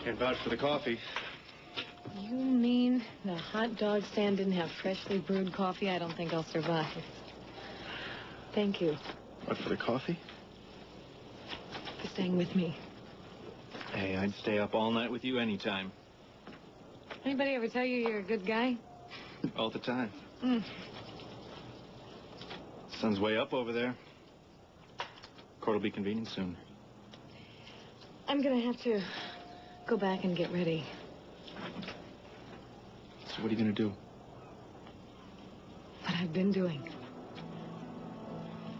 Can't vouch for the coffee. You mean the hot dog stand didn't have freshly brewed coffee? I don't think I'll survive. Thank you. What, for the coffee? For staying with me. Hey, I'd stay up all night with you anytime. Anybody ever tell you you're a good guy? All the time. Mm. Sun's way up over there. Court will be convening soon. I'm gonna have to go back and get ready. So what are you gonna do? What I've been doing.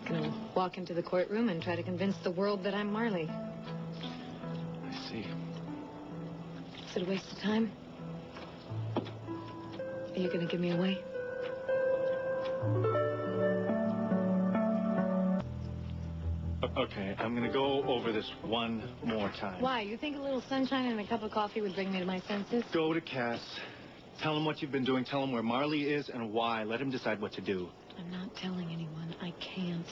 Gonna walk into the courtroom and try to convince the world that I'm Marley. I see. Is it a waste of time? Are you gonna give me away? Okay, I'm gonna go over this one more time. Why? You think a little sunshine and a cup of coffee would bring me to my senses? Go to Cass. Tell him what you've been doing. Tell him where Marley is and why. Let him decide what to do. I'm not telling anyone. I can't.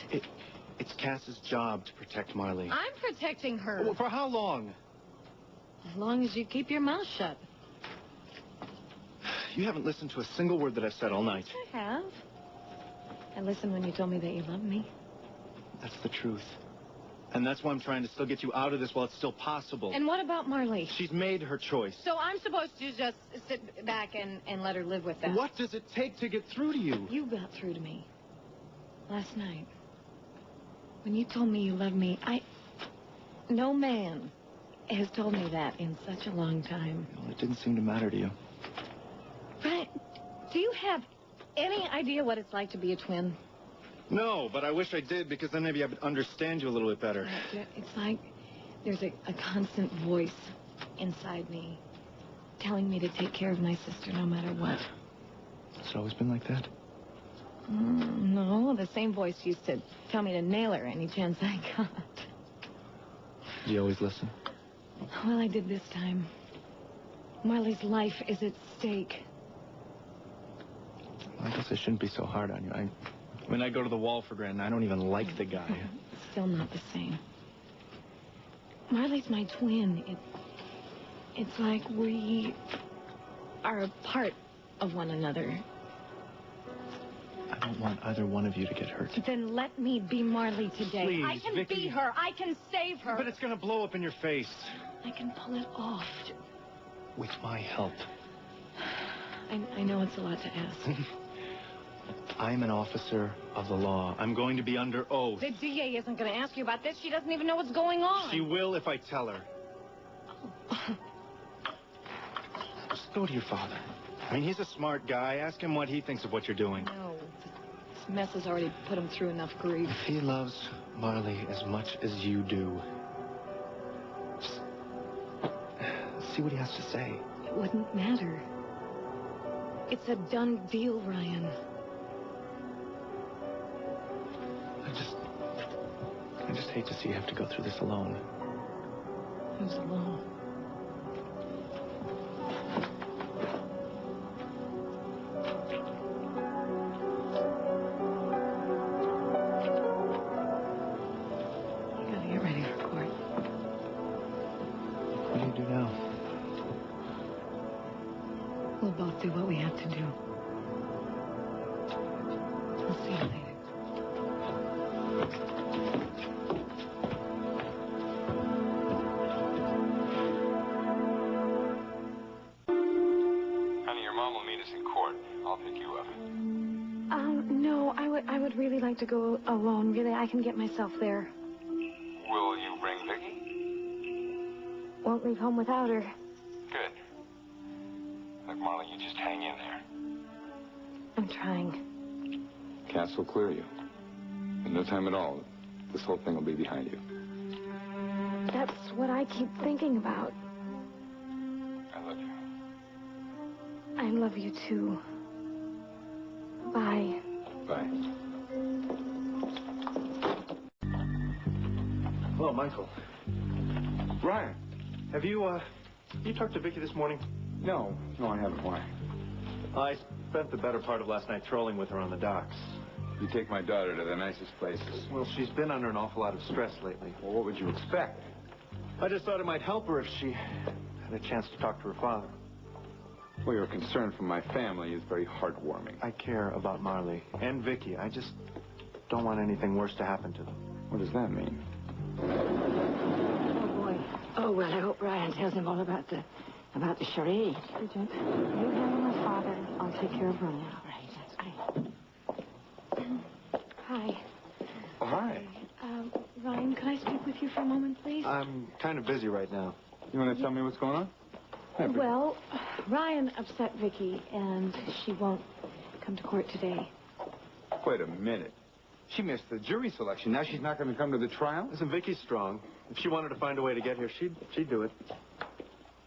It's Cass's job to protect Marley. I'm protecting her. Well, for how long? As long as you keep your mouth shut. You haven't listened to a single word that I've said all night. Yes, I have. I listened when you told me that you loved me. That's the truth. And that's why I'm trying to still get you out of this while it's still possible. And what about Marley? She's made her choice. So I'm supposed to just sit back and let her live with that? What does it take to get through to you? You got through to me. Last night. When you told me you loved me, no man has told me that in such a long time. Well, it didn't seem to matter to you. Right. Do you have any idea what it's like to be a twin? No, but I wish I did, because then maybe I would understand you a little bit better. It's like there's a constant voice inside me telling me to take care of my sister no matter what. Has it always been like that? No, the same voice used to tell me to nail her any chance I got. Do you always listen? Well, I did this time. Marley's life is at stake. Well, I guess I shouldn't be so hard on you. I go to the wall for granted. I don't even like the guy. Still not the same. Marley's my twin. It's like we are a part of one another. I don't want either one of you to get hurt. Then let me be Marley today. Please, I can Vicky. be her. I can save her. But it's gonna blow up in your face. I can pull it off. With my help. I know it's a lot to ask. I'm an officer of the law. I'm going to be under oath. The DA isn't going to ask you about this. She doesn't even know what's going on. She will if I tell her. Oh. Just go to your father. I mean, he's a smart guy. Ask him what he thinks of what you're doing. No, this mess has already put him through enough grief. If he loves Marley as much as you do, just see what he has to say. It wouldn't matter. It's a done deal, Ryan. I just hate to see you have to go through this alone. Who's alone? You gotta get ready for court. What do you do now? We'll both do what we have to do. I'll see you later. No, I would really like to go alone. Really, I can get myself there. Will you bring Vicky? Won't leave home without her. Good. Look, Marley, you just hang in there. I'm trying. Cass will clear you. In no time at all, this whole thing will be behind you. That's what I keep thinking about. I love you. I love you too. Bye. Bye. Hello, Michael. Ryan. Have you talked to Vicky this morning? No, I haven't. Why? I spent the better part of last night trolling with her on the docks. You take my daughter to the nicest places. Well, she's been under an awful lot of stress lately. Well, what would you expect? I just thought it might help her if she had a chance to talk to her father. Well, your concern for my family is very heartwarming. I care about Marley and Vicky. I just don't want anything worse to happen to them. What does that mean? Oh, boy. Oh, well, I hope Ryan tells him all about the charade. Bridget, you handle my father. I'll take care of Ryan. All right, that's great. Hi. Oh, hi. Ryan, could I speak with you for a moment, please? I'm kind of busy right now. You want to tell me what's going on? Hey, Vicky. Well, Ryan upset Vicky, and she won't come to court today. Wait a minute. She missed the jury selection. Now she's not going to come to the trial? Listen, Vicky's strong. If she wanted to find a way to get here, she'd do it.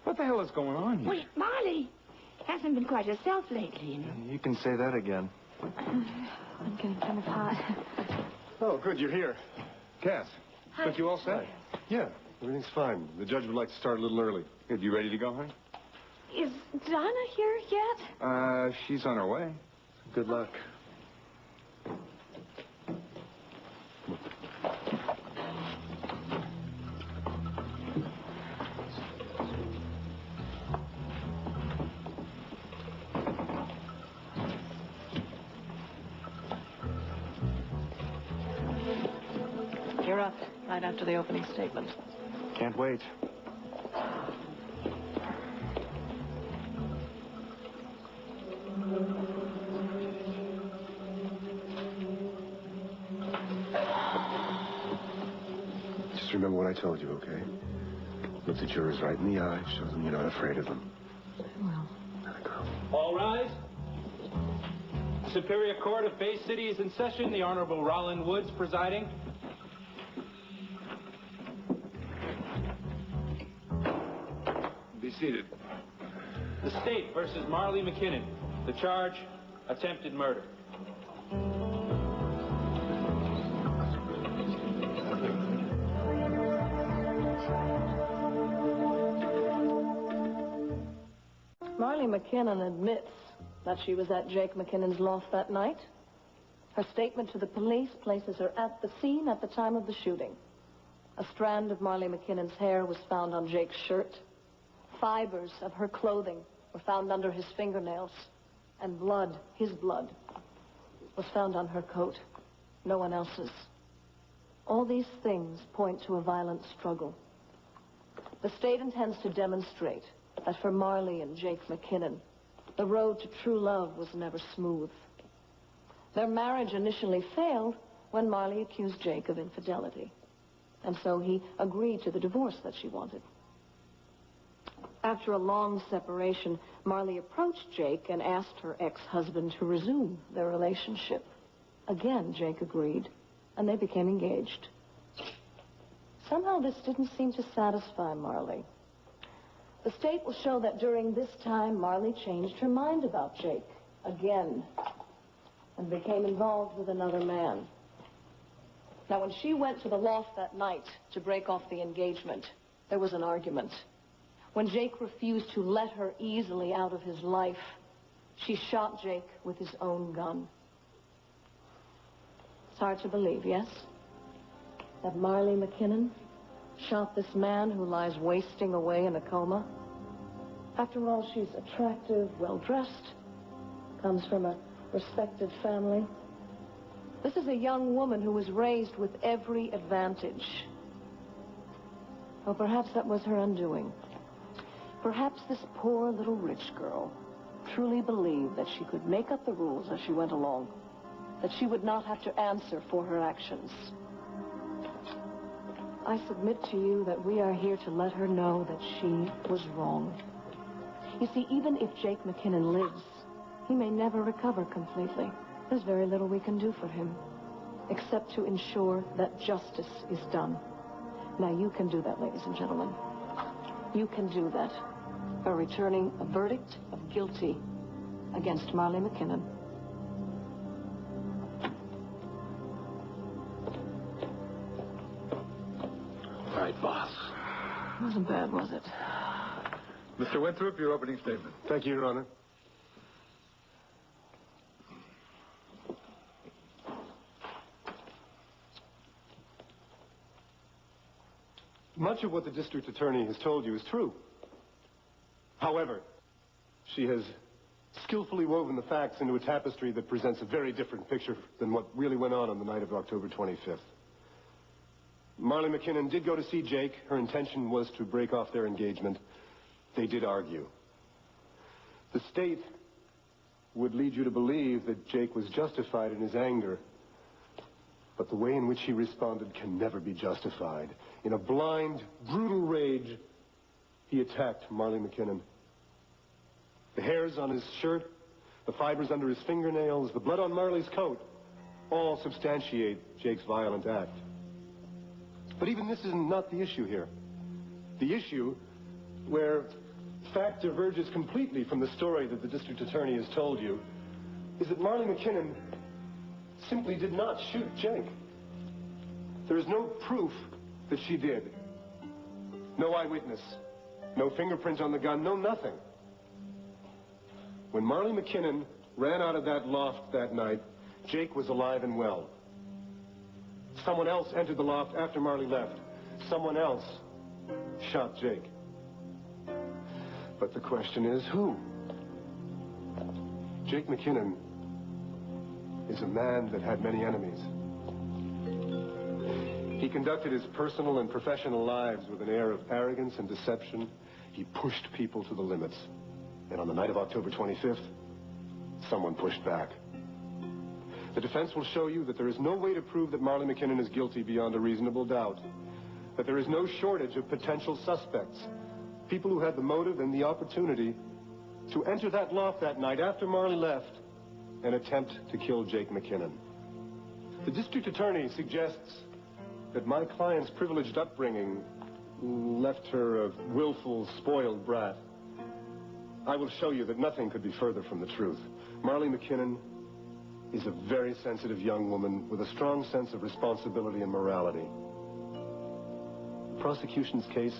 What the hell is going on here? Wait, Marley hasn't been quite herself lately, you know. You can say that again. I'm getting kind of hot. Oh, good, you're here. Cass, look, you all set? Yeah, everything's fine. The judge would like to start a little early. Good, you ready to go, honey? Is Donna here yet? She's on her way. Good luck. You're up right after the opening statement. Can't wait. Just remember what I told you, okay? Look the jurors right in the eye, show them you're not afraid of them. Well, Let it go. All rise. The Superior Court of Bay City is in session. The Honorable Rollin Woods presiding. Be seated. The State versus Marley McKinnon. The charge, attempted murder. Marley McKinnon admits that she was at Jake McKinnon's loft that night. Her statement to the police places her at the scene at the time of the shooting. A strand of Marley McKinnon's hair was found on Jake's shirt. Fibers of her clothing were found under his fingernails. And blood, his blood, was found on her coat. No one else's. All these things point to a violent struggle. The state intends to demonstrate that for Marley and Jake McKinnon, the road to true love was never smooth. Their marriage initially failed when Marley accused Jake of infidelity. And so he agreed to the divorce that she wanted. After a long separation, Marley approached Jake and asked her ex-husband to resume their relationship. Again, Jake agreed, and they became engaged. Somehow this didn't seem to satisfy Marley. The state will show that during this time, Marley changed her mind about Jake again and became involved with another man. Now, when she went to the loft that night to break off the engagement, there was an argument. When Jake refused to let her easily out of his life, she shot Jake with his own gun. It's hard to believe, yes? That Marley McKinnon shot this man who lies wasting away in a coma? After all, she's attractive, well-dressed, comes from a respected family. This is a young woman who was raised with every advantage. Well, perhaps that was her undoing. Perhaps this poor little rich girl truly believed that she could make up the rules as she went along, that she would not have to answer for her actions. I submit to you that we are here to let her know that she was wrong. You see, even if Jake McKinnon lives, he may never recover completely. There's very little we can do for him, except to ensure that justice is done. Now, you can do that, ladies and gentlemen. You can do that by returning a verdict of guilty against Marley McKinnon. All right, boss. Wasn't bad, was it? Mr. Winthrop, your opening statement. Thank you, Your Honor. Much of what the district attorney has told you is true. However, she has skillfully woven the facts into a tapestry that presents a very different picture than what really went on the night of October 25th. Marley McKinnon did go to see Jake. Her intention was to break off their engagement. They did argue. The state would lead you to believe that Jake was justified in his anger. But the way in which he responded can never be justified. In a blind, brutal rage, he attacked Marley McKinnon. The hairs on his shirt, the fibers under his fingernails, the blood on Marley's coat, all substantiate Jake's violent act. But even this is not the issue here. The issue, where fact diverges completely from the story that the district attorney has told you, is that Marley McKinnon simply did not shoot Jake. There is no proof that she did. No eyewitness, no fingerprint on the gun, no nothing. When Marley McKinnon ran out of that loft that night, Jake was alive and well. Someone else entered the loft after Marley left. Someone else shot Jake. But the question is, who? Jake McKinnon is a man that had many enemies. He conducted his personal and professional lives with an air of arrogance and deception. He pushed people to the limits. And on the night of October 25th, someone pushed back. The defense will show you that there is no way to prove that Marley McKinnon is guilty beyond a reasonable doubt. That there is no shortage of potential suspects. People who had the motive and the opportunity to enter that loft that night after Marley left and attempt to kill Jake McKinnon. The district attorney suggests that my client's privileged upbringing left her a willful, spoiled brat. I will show you that nothing could be further from the truth. Marley McKinnon is a very sensitive young woman with a strong sense of responsibility and morality. The prosecution's case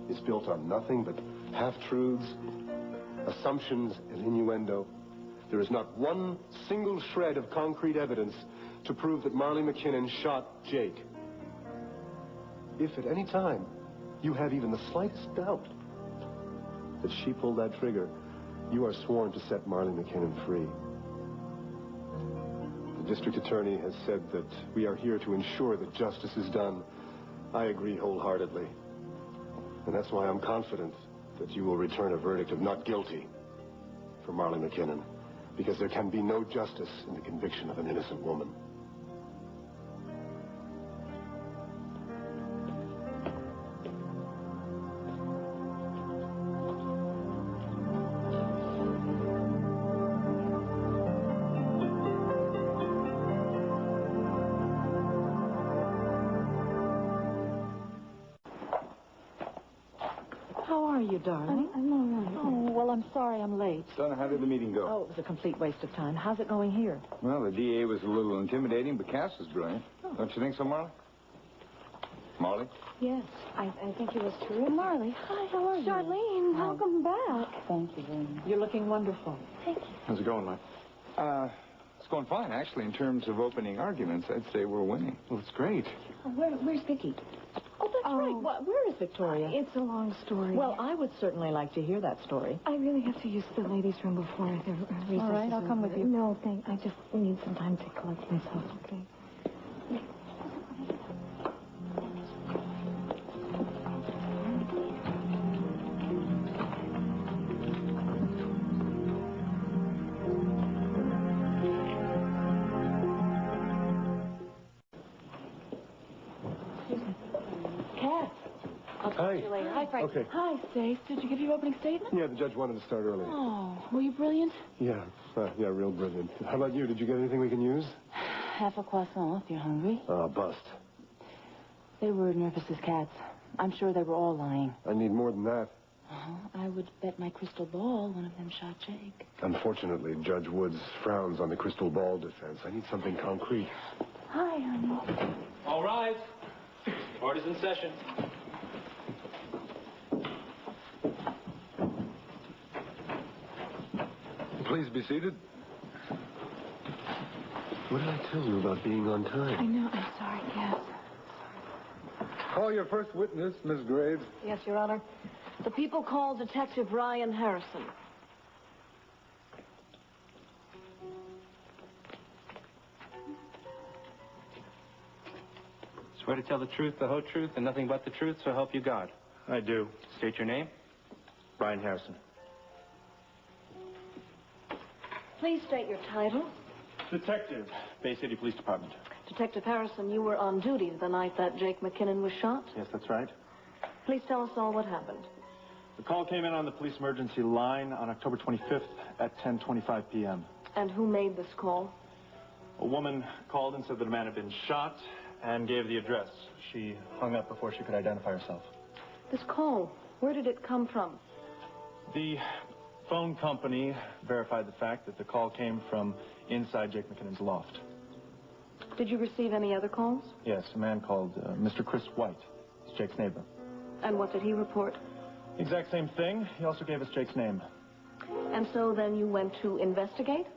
is built on nothing but half-truths, assumptions, and innuendo. There is not one single shred of concrete evidence to prove that Marley McKinnon shot Jake. If at any time you have even the slightest doubt that she pulled that trigger, you are sworn to set Marley McKinnon free. The district attorney has said that we are here to ensure that justice is done. I agree wholeheartedly. And that's why I'm confident that you will return a verdict of not guilty for Marley McKinnon, because there can be no justice in the conviction of an innocent woman. How are you, darling? I'm all right. Oh, well, I'm sorry I'm late. Donna, how did the meeting go? Oh, it was a complete waste of time. How's it going here? Well, the DA was a little intimidating, but Cass was brilliant. Don't you think so, Marley? Marley? Yes, I think it was terrific. Marley, hi, how are you? Charlene, welcome back. Thank you very much. You're looking wonderful. Thank you. How's it going, Mike? It's going fine, actually. In terms of opening arguments, I'd say we're winning. Well, it's great. Oh, where's Vicky? Oh, that's right. Where is Victoria? It's a long story. Well, I would certainly like to hear that story. I really have to use the ladies' room before the recess. All right, I'll come with you. No, I just need some time to collect myself, okay? Cass. I'll talk Hi. to you later. Hi, Frank. Okay. Hi, Stace. Did you give your opening statement? Yeah, the judge wanted to start early. Oh, were you brilliant? Yeah, real brilliant. How about you? Did you get anything we can use? Half a croissant if you're hungry. Bust. They were nervous as cats. I'm sure they were all lying. I need more than that. I would bet my crystal ball one of them shot Jake. Unfortunately, Judge Woods frowns on the crystal ball defense. I need something concrete. Hi, honey. All rise. Court is in session. Please be seated. What did I tell you about being on I time? know. I'm sorry, Cass. Call your first witness, Miss Graves. Yes, Your Honor. The people call Detective Ryan Harrison. Swear to tell the truth, the whole truth, and nothing but the truth, so help you God. I do. State your name. Brian Harrison. Please state your title. Detective, Bay City Police Department. Detective Harrison, you were on duty the night that Jake McKinnon was shot. Yes, that's right. Please tell us all what happened. The call came in on the police emergency line on October 25th at 10:25 p.m. And who made this call? A woman called and said that a man had been shot and gave the address. She hung up before she could identify herself. This call, where did it come from? The phone company verified the fact that the call came from inside Jake McKinnon's loft. Did you receive any other calls? Yes, a man called Mr. Chris White. He's Jake's neighbor. And what did he report? Exact same thing. He also gave us Jake's name. And so then you went to investigate?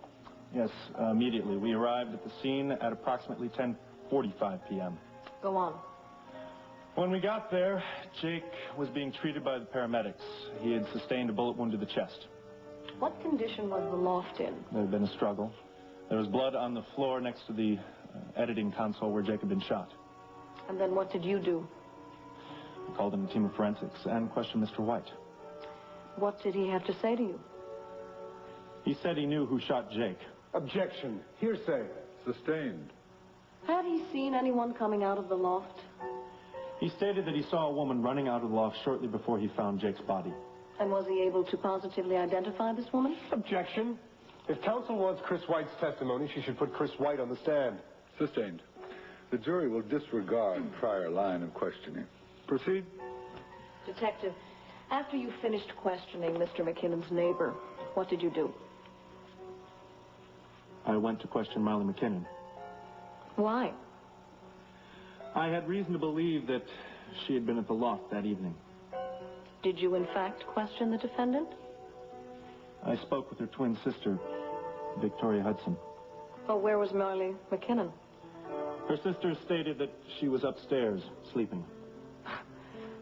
Yes, immediately. We arrived at the scene at approximately 10:45 p.m. Go on. When we got there, Jake was being treated by the paramedics. He had sustained a bullet wound to the chest. What condition was the loft in? There had been a struggle. There was blood on the floor next to the editing console where Jake had been shot. And then what did you do? We called in a team of forensics and questioned Mr. White. What did he have to say to you? He said he knew who shot Jake. Objection. Hearsay. Sustained. Had he seen anyone coming out of the loft? He stated that he saw a woman running out of the loft shortly before he found Jake's body. And was he able to positively identify this woman? Objection. If counsel wants Chris White's testimony, she should put Chris White on the stand. Sustained. The jury will disregard prior line of questioning. Proceed. Detective, after you finished questioning Mr. McKinnon's neighbor, what did you do? I went to question Marley McKinnon. Why? I had reason to believe that she had been at the loft that evening. Did you in fact question the defendant? I spoke with her twin sister, Victoria Hudson. Oh, where was Marley McKinnon? Her sister stated that she was upstairs, sleeping.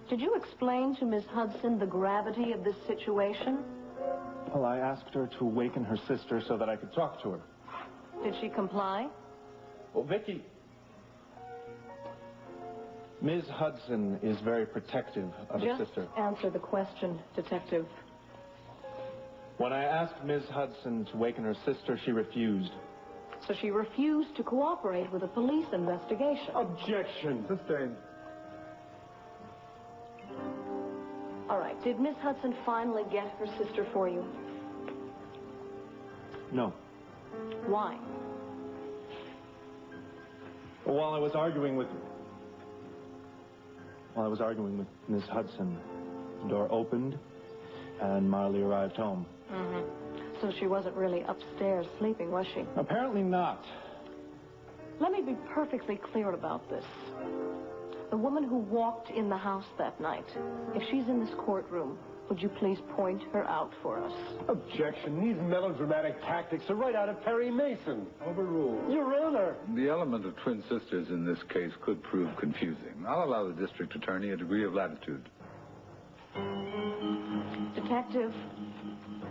Did you explain to Miss Hudson the gravity of this situation? Well, I asked her to awaken her sister so that I could talk to her. Did she comply? Well, Vicky... Ms. Hudson is very protective of her sister. Just answer the question, Detective. When I asked Ms. Hudson to waken her sister, she refused. So she refused to cooperate with a police investigation. Objection. Sustained. All right. Did Miss Hudson finally get her sister for you? No. Why? Well, while I was arguing with Ms. Hudson, the door opened and Marley arrived home. Mm-hmm. So she wasn't really upstairs sleeping, was she? Apparently not. Let me be perfectly clear about this. The woman who walked in the house that night, if she's in this courtroom, would you please point her out for us? Objection. These melodramatic tactics are right out of Perry Mason. Overruled. Your Honor. The element of twin sisters in this case could prove confusing. I'll allow the district attorney a degree of latitude. Detective,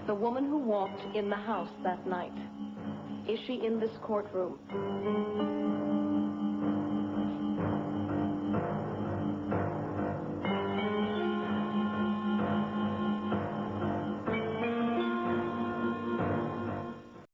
the woman who walked in the house that night, is she in this courtroom?